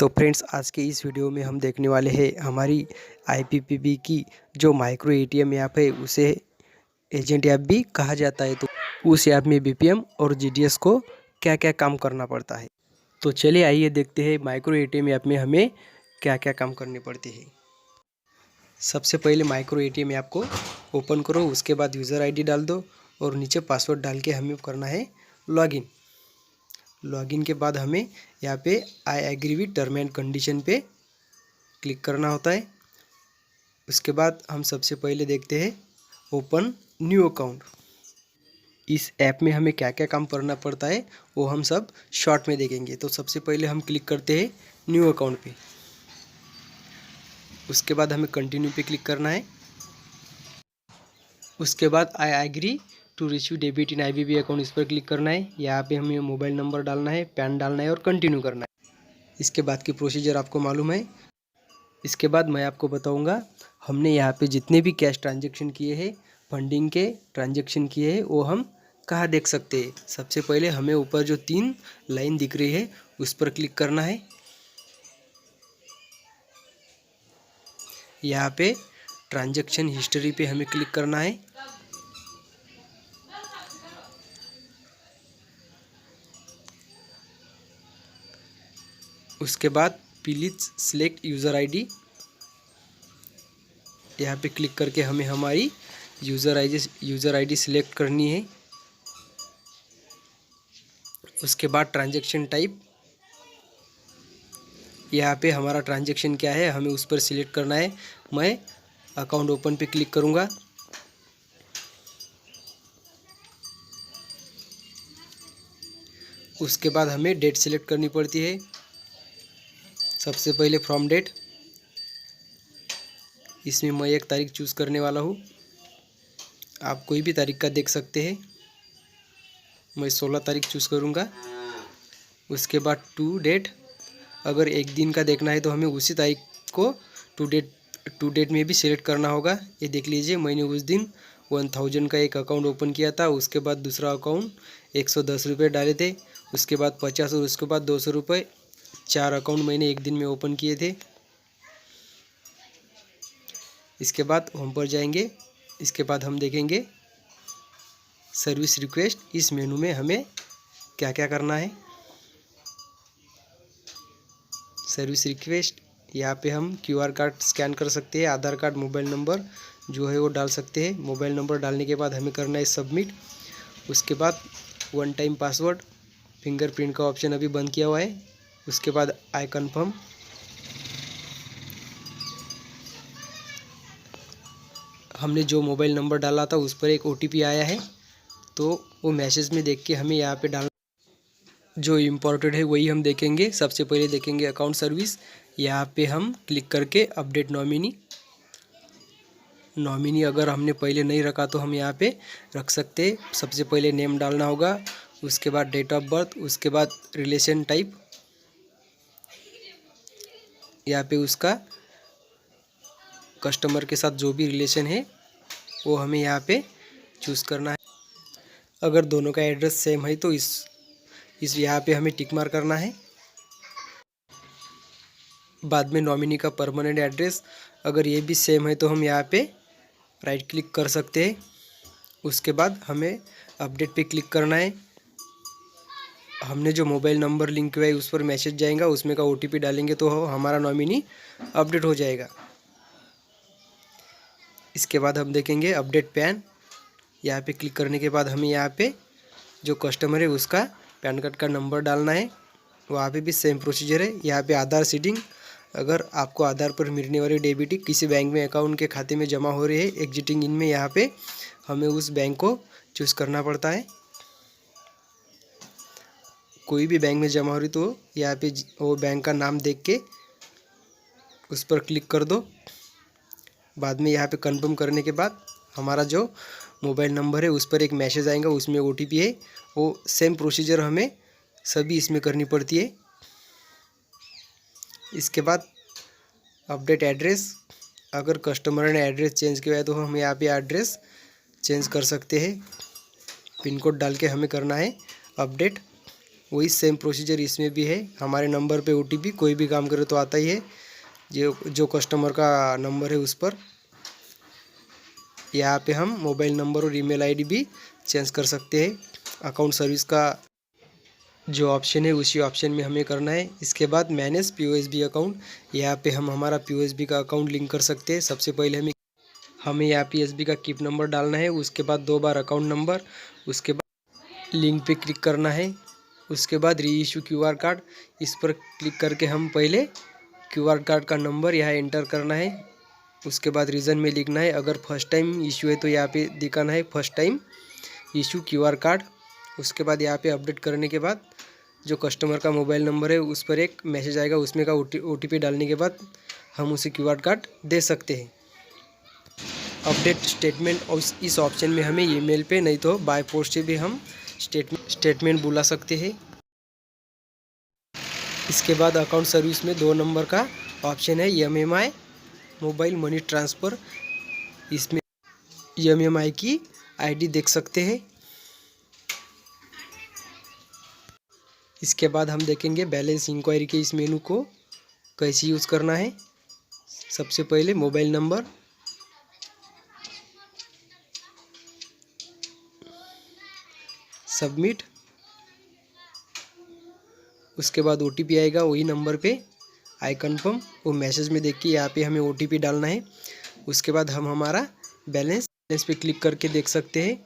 तो फ्रेंड्स, आज के इस वीडियो में हम देखने वाले हैं हमारी आईपीपीबी की जो माइक्रो एटीएम ऐप है उसे एजेंट ऐप भी कहा जाता है। तो उस ऐप में बीपीएम और जीडीएस को क्या क्या काम करना पड़ता है। तो चलिए आइए देखते हैं माइक्रो एटीएम ऐप में हमें क्या क्या काम करने पड़ते हैं। सबसे पहले माइक्रो एटीएम ऐप को ओपन करो, उसके बाद यूज़र आईडी डाल दो और नीचे पासवर्ड डाल के हमें करना है लॉगिन। लॉगिन के बाद हमें यहाँ पे I agree with term and condition पे क्लिक करना होता है। उसके बाद हम सबसे पहले देखते हैं ओपन न्यू अकाउंट। इस ऐप में हमें क्या क्या काम करना पड़ता है वो हम सब शॉर्ट में देखेंगे। तो सबसे पहले हम क्लिक करते हैं न्यू अकाउंट पे। उसके बाद हमें कंटिन्यू पे क्लिक करना है। उसके बाद I agree to receive debit in IBB account, इस पर क्लिक करना है। यहाँ पे हमें मोबाइल नंबर डालना है, पैन डालना है और कंटिन्यू करना है। इसके बाद की प्रोसीजर आपको मालूम है। इसके बाद मैं आपको बताऊंगा हमने यहाँ पे जितने भी कैश ट्रांजैक्शन किए हैं, फंडिंग के ट्रांजैक्शन किए हैं, वो हम कहाँ देख सकते हैं। सबसे पहले हमें ऊपर जो 3 लाइन दिख रही है उस पर क्लिक करना है। यहाँ पे ट्रांजैक्शन हिस्ट्री पे हमें क्लिक करना है। उसके बाद प्लीज सिलेक्ट यूज़र आईडी, यहाँ पे क्लिक करके हमें हमारी यूज़र आईडी सिलेक्ट करनी है। उसके बाद ट्रांजैक्शन टाइप, यहाँ पे हमारा ट्रांजैक्शन क्या है हमें उस पर सिलेक्ट करना है। मैं अकाउंट ओपन पे क्लिक करूँगा। उसके बाद हमें डेट सिलेक्ट करनी पड़ती है। सबसे पहले फ्रॉम डेट, इसमें मैं एक तारीख चूज़ करने वाला हूँ। आप कोई भी तारीख का देख सकते हैं। मैं 16 तारीख चूज़ करूँगा। उसके बाद टू डेट, अगर एक दिन का देखना है तो हमें उसी तारीख को टू डेट में भी सिलेक्ट करना होगा। ये देख लीजिए, मैंने उस दिन 1000 का एक अकाउंट ओपन किया था। उसके बाद दूसरा अकाउंट 110 रुपये डाले थे। उसके बाद 50 और उसके बाद 200 रुपये। 4 अकाउंट मैंने एक दिन में ओपन किए थे। इसके बाद होम पर जाएंगे। इसके बाद हम देखेंगे सर्विस रिक्वेस्ट। इस मेनू में हमें क्या क्या करना है। सर्विस रिक्वेस्ट, यहाँ पे हम क्यूआर कार्ड स्कैन कर सकते हैं, आधार कार्ड, मोबाइल नंबर जो है वो डाल सकते हैं। मोबाइल नंबर डालने के बाद हमें करना है सबमिट। उसके बाद 1 टाइम पासवर्ड, फिंगरप्रिंट का ऑप्शन अभी बंद किया हुआ है। उसके बाद आई कन्फर्म। हमने जो मोबाइल नंबर डाला था उस पर एक ओटीपी आया है, तो वो मैसेज में देख के हमें यहाँ पे डालना। जो इम्पोर्टेंट है वही हम देखेंगे। सबसे पहले देखेंगे अकाउंट सर्विस। यहाँ पे हम क्लिक करके अपडेट नॉमिनी अगर हमने पहले नहीं रखा तो हम यहाँ पे रख सकते हैं। सबसे पहले नेम डालना होगा, उसके बाद डेट ऑफ बर्थ, उसके बाद रिलेशन टाइप, यहाँ पे उसका कस्टमर के साथ जो भी रिलेशन है वो हमें यहाँ पे चूज़ करना है। अगर दोनों का एड्रेस सेम है तो इस यहाँ पे हमें टिक मार करना है। बाद में नॉमिनी का परमानेंट एड्रेस, अगर ये भी सेम है तो हम यहाँ पे राइट क्लिक कर सकते हैं। उसके बाद हमें अपडेट पे क्लिक करना है। हमने जो मोबाइल नंबर लिंक किया है उस पर मैसेज जाएगा, उसमें का ओटीपी डालेंगे तो हमारा नॉमिनी अपडेट हो जाएगा। इसके बाद हम देखेंगे अपडेट पैन। यहाँ पे क्लिक करने के बाद हमें यहाँ पे जो कस्टमर है उसका पैन कार्ड का नंबर डालना है। वहाँ पे भी सेम प्रोसीजर है। यहाँ पे आधार सीडिंग, अगर आपको आधार पर मिलने वाली डेबिट किसी बैंक में अकाउंट के खाते में जमा हो रही है, एग्जिटिंग इन में यहाँ पे हमें उस बैंक को चूज़ करना पड़ता है। कोई भी बैंक में जमा हो रही तो यहाँ पे वो बैंक का नाम देख के उस पर क्लिक कर दो। बाद में यहाँ पे कंफर्म करने के बाद हमारा जो मोबाइल नंबर है उस पर एक मैसेज आएगा, उसमें ओटीपी है। वो सेम प्रोसीजर हमें सभी इसमें करनी पड़ती है। इसके बाद अपडेट एड्रेस, अगर कस्टमर ने एड्रेस चेंज किया है तो हम यहाँ पे एड्रेस चेंज कर सकते हैं। पिन कोड डाल के हमें करना है अपडेट। वही सेम प्रोसीजर इसमें भी है। हमारे नंबर पे OTP कोई भी काम करे तो आता ही है, जो कस्टमर का नंबर है उस पर। यहाँ पे हम मोबाइल नंबर और ईमेल आईडी भी चेंज कर सकते हैं। अकाउंट सर्विस का जो ऑप्शन है उसी ऑप्शन में हमें करना है। इसके बाद मैनेज POSB अकाउंट, यहाँ पे हम हमारा POSB का अकाउंट लिंक कर सकते हैं। सबसे पहले हमें यहाँ POSB का कीप नंबर डालना है, उसके बाद 2 बार अकाउंट नंबर, उसके बाद लिंक पे क्लिक करना है। उसके बाद री इशू QR कार्ड, इस पर क्लिक करके हम पहले QR कार्ड का नंबर यहाँ एंटर करना है। उसके बाद रीज़न में लिखना है, अगर फर्स्ट टाइम इशू है तो यहाँ पे दिखाना है first time issue QR card. उसके बाद यहाँ पे अपडेट करने के बाद जो कस्टमर का मोबाइल नंबर है उस पर एक मैसेज आएगा, उसमें का OTP डालने के बाद हम उसे QR कार्ड दे सकते हैं। अपडेट स्टेटमेंट, और इस ऑप्शन में हमें ईमेल पे नहीं तो बाय पोस्ट से भी हम स्टेटमेंट बुला सकते हैं। इसके बाद अकाउंट सर्विस में 2 नंबर का ऑप्शन है, MMI मोबाइल मनी ट्रांसफ़र। इसमें MMI की ID देख सकते हैं। इसके बाद हम देखेंगे बैलेंस इंक्वायरी के इस मेनू को कैसे यूज़ करना है। सबसे पहले मोबाइल नंबर, सबमिट, उसके बाद OTP आएगा वही नंबर पे, आई कन्फर्म। वो मैसेज में देख के यहाँ पे हमें OTP डालना है। उसके बाद हम हमारा बैलेंस पे क्लिक करके देख सकते हैं।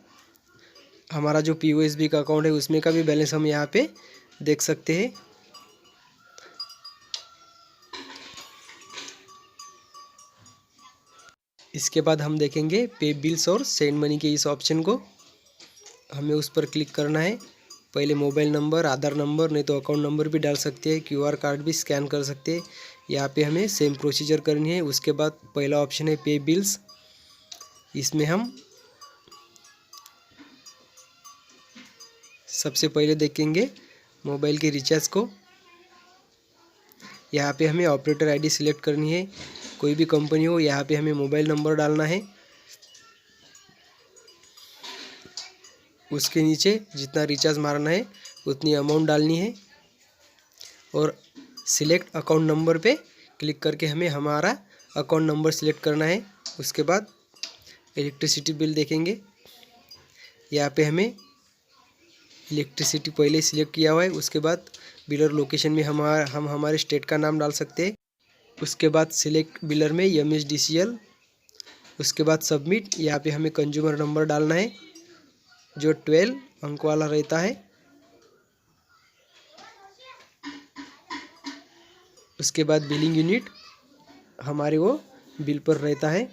हमारा जो POSB का अकाउंट है उसमें का भी बैलेंस हम यहाँ पे देख सकते हैं। इसके बाद हम देखेंगे पे बिल्स और सेंड मनी के इस ऑप्शन को, हमें उस पर क्लिक करना है। पहले मोबाइल नंबर, आधार नंबर, नहीं तो अकाउंट नंबर भी डाल सकते हैं, QR कार्ड भी स्कैन कर सकते हैं। यहाँ पे हमें सेम प्रोसीजर करनी है। उसके बाद पहला ऑप्शन है पे बिल्स, इसमें हम सबसे पहले देखेंगे मोबाइल के रिचार्ज को। यहाँ पे हमें ऑपरेटर ID सिलेक्ट करनी है, कोई भी कंपनी हो। यहाँ पे हमें मोबाइल नंबर डालना है, उसके नीचे जितना रिचार्ज मारना है उतनी अमाउंट डालनी है, और सिलेक्ट अकाउंट नंबर पे क्लिक करके हमें हमारा अकाउंट नंबर सिलेक्ट करना है। उसके बाद इलेक्ट्रिसिटी बिल देखेंगे, यहाँ पे हमें इलेक्ट्रिसिटी पहले सिलेक्ट किया हुआ है। उसके बाद बिलर लोकेशन में हम हमारे स्टेट का नाम डाल सकते हैं। उसके बाद सिलेक्ट बिलर में MSDCL, उसके बाद सबमिट। यहाँ पे हमें कंज्यूमर नंबर डालना है जो 12 अंक वाला रहता है। उसके बाद बिलिंग यूनिट हमारे वो बिल पर रहता है।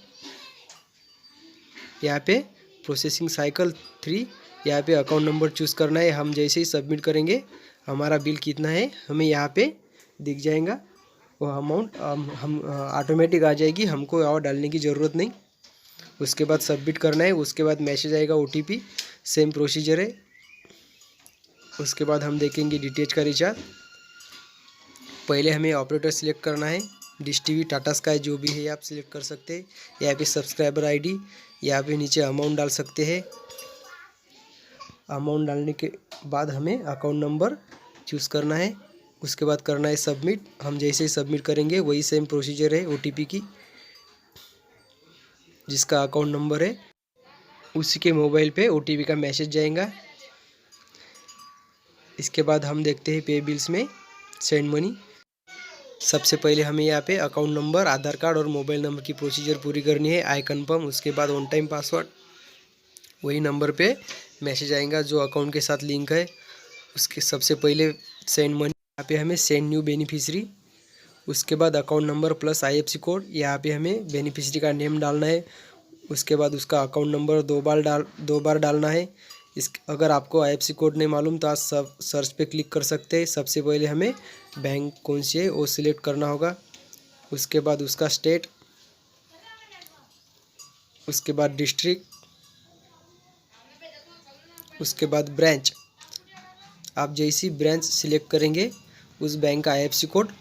यहाँ पे प्रोसेसिंग साइकिल 3, यहाँ पे अकाउंट नंबर चूज़ करना है। हम जैसे ही सबमिट करेंगे हमारा बिल कितना है हमें यहाँ पे दिख जाएगा, वो अमाउंट हम ऑटोमेटिक आ जाएगी, हमको और डालने की ज़रूरत नहीं। उसके बाद सबमिट करना है। उसके बाद मैसेज आएगा OTP, सेम प्रोसीजर है। उसके बाद हम देखेंगे DTH का रिचार्ज। पहले हमें ऑपरेटर सिलेक्ट करना है, डिश TV, टाटा स्काई, जो भी है आप सिलेक्ट कर सकते हैं। यहाँ पे सब्सक्राइबर ID, यहाँ पे नीचे अमाउंट डाल सकते हैं। अमाउंट डालने के बाद हमें अकाउंट नंबर चूज़ करना है। उसके बाद करना है सबमिट। हम जैसे ही सबमिट करेंगे वही सेम प्रोसीजर है OTP की, जिसका अकाउंट नंबर है उसी के मोबाइल पे OTP का मैसेज जाएगा। इसके बाद हम देखते हैं पे बिल्स में सेंड मनी। सबसे पहले हमें यहाँ पे अकाउंट नंबर, आधार कार्ड और मोबाइल नंबर की प्रोसीजर पूरी करनी है, आई कन्फर्म। उसके बाद ऑन टाइम पासवर्ड, वही नंबर पे मैसेज आएगा जो अकाउंट के साथ लिंक है। उसके सबसे पहले सेंड मनी, यहाँ पे हमें सेंड न्यू बेनिफिशियरी। उसके बाद account number plus IFSC code, यहाँ पे हमें बेनिफिशियरी का नेम डालना है। उसके बाद उसका अकाउंट नंबर 2 बार डालना है। अगर आपको IFSC कोड नहीं मालूम तो आप सब सर्च पे क्लिक कर सकते हैं। सबसे पहले हमें बैंक कौन सी है वो सिलेक्ट करना होगा। उसके बाद उसका स्टेट, उसके बाद डिस्ट्रिक्ट, उसके बाद ब्रांच। आप जैसी ब्रांच सिलेक्ट करेंगे उस बैंक का IFSC कोड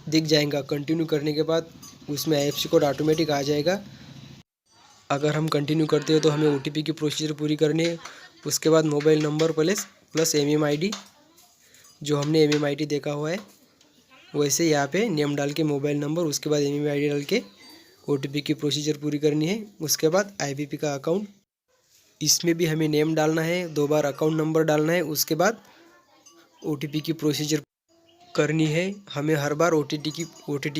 दिख जाएगा। कंटिन्यू करने के बाद उसमें IFSC कोड ऑटोमेटिक आ जाएगा। अगर हम कंटिन्यू करते हो तो हमें OTP की प्रोसीजर पूरी करनी है। उसके बाद mobile number plus plus MMID, जो हमने MMID देखा हुआ है वैसे यहाँ पे नेम डाल के मोबाइल नंबर, उसके बाद MMID डाल के OTP की प्रोसीजर पूरी करनी है। उसके बाद IBP का अकाउंट, इसमें भी हमें नेम डालना है, 2 बार अकाउंट नंबर डालना है, उसके बाद OTP की प्रोसीजर करनी है। हमें हर बार OTT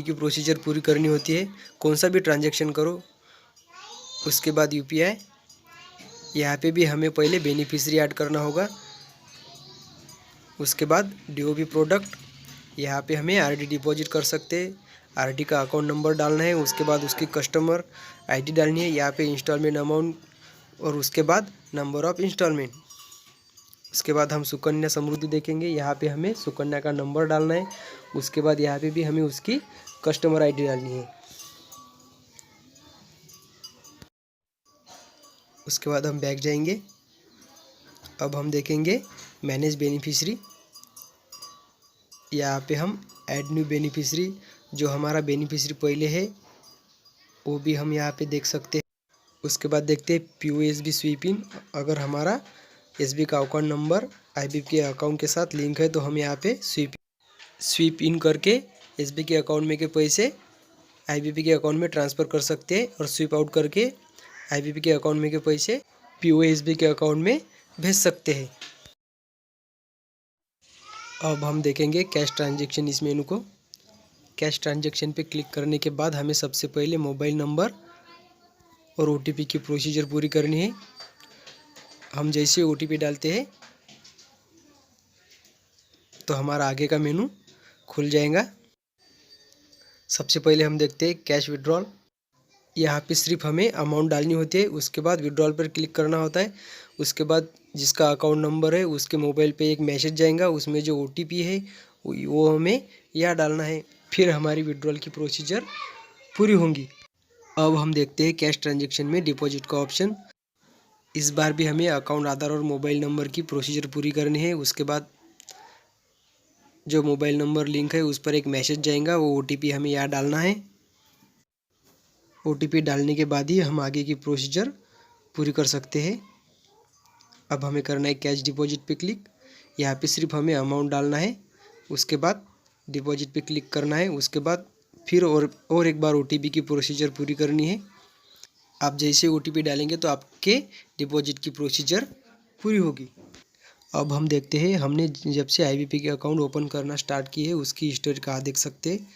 की प्रोसीजर पूरी करनी होती है, कौन सा भी ट्रांजैक्शन करो। उसके बाद UPI, यहाँ पे भी हमें पहले बेनिफिशियरी ऐड करना होगा। उसके बाद DOB प्रोडक्ट, यहाँ पे हमें RD डिपॉजिट कर सकते हैं, RD का अकाउंट नंबर डालना है, उसके बाद उसकी कस्टमर ID डालनी है, यहाँ पे इंस्टॉलमेंट अमाउंट और उसके बाद नंबर ऑफ़ इंस्टॉलमेंट। उसके बाद हम सुकन्या समृद्धि देखेंगे, यहाँ पे हमें सुकन्या का नंबर डालना है, उसके बाद यहाँ पे भी हमें उसकी कस्टमर ID डालनी है। उसके बाद हम बैक जाएंगे। अब हम देखेंगे मैनेज बेनिफिशियरी, यहाँ पे हम ऐड न्यू बेनिफिशियरी, जो हमारा बेनिफिशियरी पहले है वो भी हम यहाँ पे देख सकते हैं। उसके बाद देखते हैं POSB स्वीप इन, अगर हमारा SB का अकाउंट नंबर IBP के अकाउंट के साथ लिंक है तो हम यहाँ पे स्वीप इन करके SB के अकाउंट में के पैसे IBP के अकाउंट में ट्रांसफ़र कर सकते हैं और स्वीप आउट करके IBP के अकाउंट में के पैसे POSB के अकाउंट में भेज सकते हैं। अब हम देखेंगे कैश ट्रांजैक्शन इस मेनू को। कैश ट्रांजैक्शन पे क्लिक करने के बाद हमें सबसे पहले मोबाइल नंबर और OTP की प्रोसीजर पूरी करनी है। हम जैसे OTP डालते हैं तो हमारा आगे का मेनू खुल जाएगा। सबसे पहले हम देखते हैं कैश विड्रॉल, यहाँ पे सिर्फ हमें अमाउंट डालनी होती है, उसके बाद विड्रॉल पर क्लिक करना होता है। उसके बाद जिसका अकाउंट नंबर है उसके मोबाइल पे एक मैसेज जाएगा, उसमें जो OTP है वो हमें यहाँ डालना है, फिर हमारी विड्रॉल की प्रोसीजर पूरी होंगी। अब हम देखते हैं कैश ट्रांजैक्शन में डिपॉजिट का ऑप्शन। इस बार भी हमें अकाउंट, आधार और मोबाइल नंबर की प्रोसीजर पूरी करनी है। उसके बाद जो मोबाइल नंबर लिंक है उस पर एक मैसेज जाएगा, वो OTP हमें यहाँ डालना है। OTP डालने के बाद ही हम आगे की प्रोसीजर पूरी कर सकते हैं। अब हमें करना है कैश डिपॉजिट पे क्लिक, यहाँ पे सिर्फ हमें अमाउंट डालना है, उसके बाद डिपॉजिट पे क्लिक करना है, उसके बाद फिर और एक बार OTP की प्रोसीजर पूरी करनी है। आप जैसे OTP डालेंगे तो आपके डिपॉजिट की प्रोसीजर पूरी होगी। अब हम देखते हैं हमने जब से IBP के अकाउंट ओपन करना स्टार्ट की है उसकी हिस्ट्री कहाँ देख सकते हैं।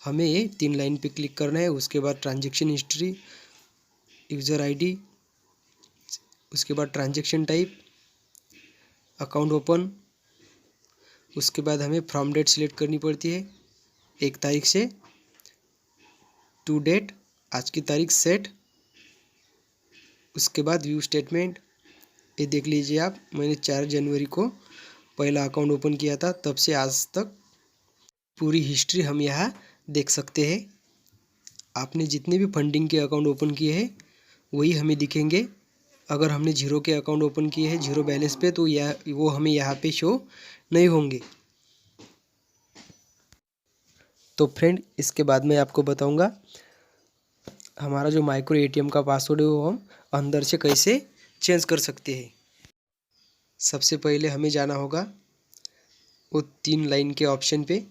हमें ये 3 लाइन पे क्लिक करना है, उसके बाद ट्रांजैक्शन हिस्ट्री, यूज़र ID, उसके बाद ट्रांजैक्शन टाइप, अकाउंट ओपन। उसके बाद हमें फ्रॉम डेट सिलेक्ट करनी पड़ती है, 1 तारीख से, टू डेट, आज की तारीख सेट। उसके बाद व्यू स्टेटमेंट, ये देख लीजिए आप, मैंने 4 जनवरी को पहला अकाउंट ओपन किया था, तब से आज तक पूरी हिस्ट्री हम यहाँ देख सकते हैं। आपने जितने भी फंडिंग के अकाउंट ओपन किए हैं वही हमें दिखेंगे। अगर हमने जीरो के अकाउंट ओपन किए हैं जीरो बैलेंस पे तो वो हमें यहाँ पे शो नहीं होंगे। तो फ्रेंड, इसके बाद मैं आपको बताऊंगा हमारा जो माइक्रो ATM का पासवर्ड है वो हम अंदर से कैसे चेंज कर सकते हैं। सबसे पहले हमें जाना होगा वो 3 लाइन के ऑप्शन पे,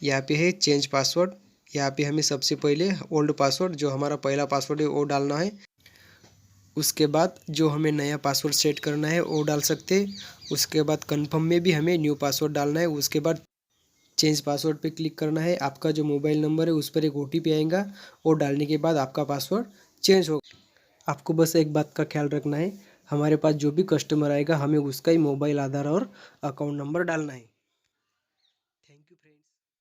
यहाँ पे है चेंज पासवर्ड। यहाँ पे हमें सबसे पहले ओल्ड पासवर्ड, जो हमारा पहला पासवर्ड है वो डालना है। उसके बाद जो हमें नया पासवर्ड सेट करना है वो डाल सकते हैं। उसके बाद कंफर्म में भी हमें न्यू पासवर्ड डालना है। उसके बाद चेंज पासवर्ड पे क्लिक करना है। आपका जो मोबाइल नंबर है उस पर एक OTP आएगा, वो डालने के बाद आपका पासवर्ड चेंज होगा। आपको बस एक बात का ख्याल रखना है, हमारे पास जो भी कस्टमर आएगा हमें उसका ही मोबाइल, आधार और अकाउंट नंबर डालना है।